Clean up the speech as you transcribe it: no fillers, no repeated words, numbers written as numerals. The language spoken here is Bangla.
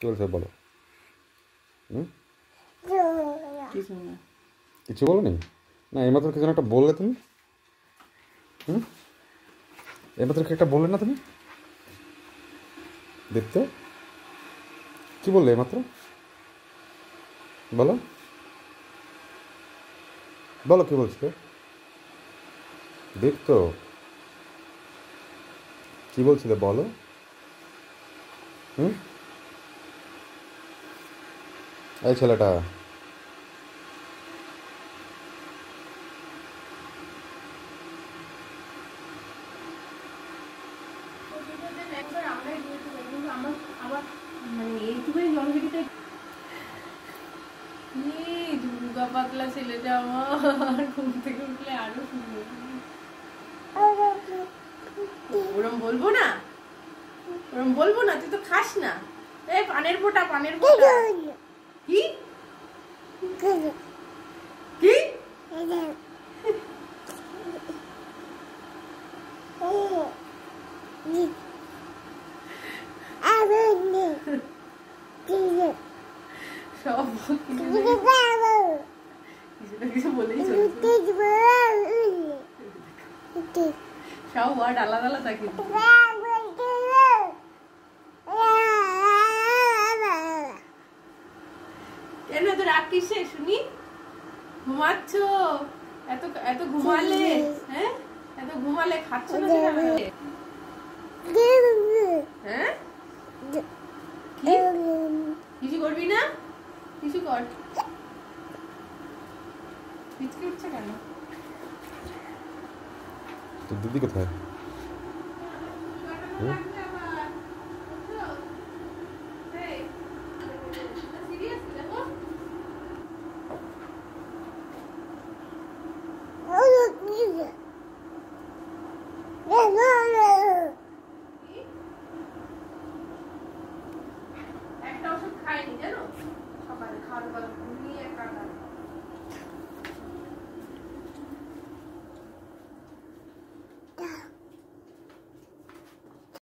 কি বলছো বলো? কিছু বলো নি? না এইমাত্র কি যেন একটা বললে তুমি? এইমাত্র কি একটা বললে না তুমি দেখতে? কি বললে এইমাত্র? বলো বলো কি বলছিলে? দেখতো কি বলছিলে বলো? এই ছেলেটা দুর্গা পাতলা ছেলেটা আমার ঘুম থেকে উঠলে আরো ওরম বলবো না, ওরম বলবো না, তুই তো খাস না। এই পানের ফোঁটা, পানের ফোঁটা। কি কি সব কিছু বলেই সব ওয়ার্ড আলাদা আলাদা থাকে। কেন তো রাগ কিসে শুনি? ঘুমাচ্ছ? এত এত ঘুমালে, হ্যাঁ এত ঘুমালে খাচ্ছ না হ্যাঁ? কিছু করবি না? কিছু কর। পিচকে উঠছে কেন? তোর দিদি কোথায়? একটা ওষুধ খাইনি জানো, সকালে খাওয়ার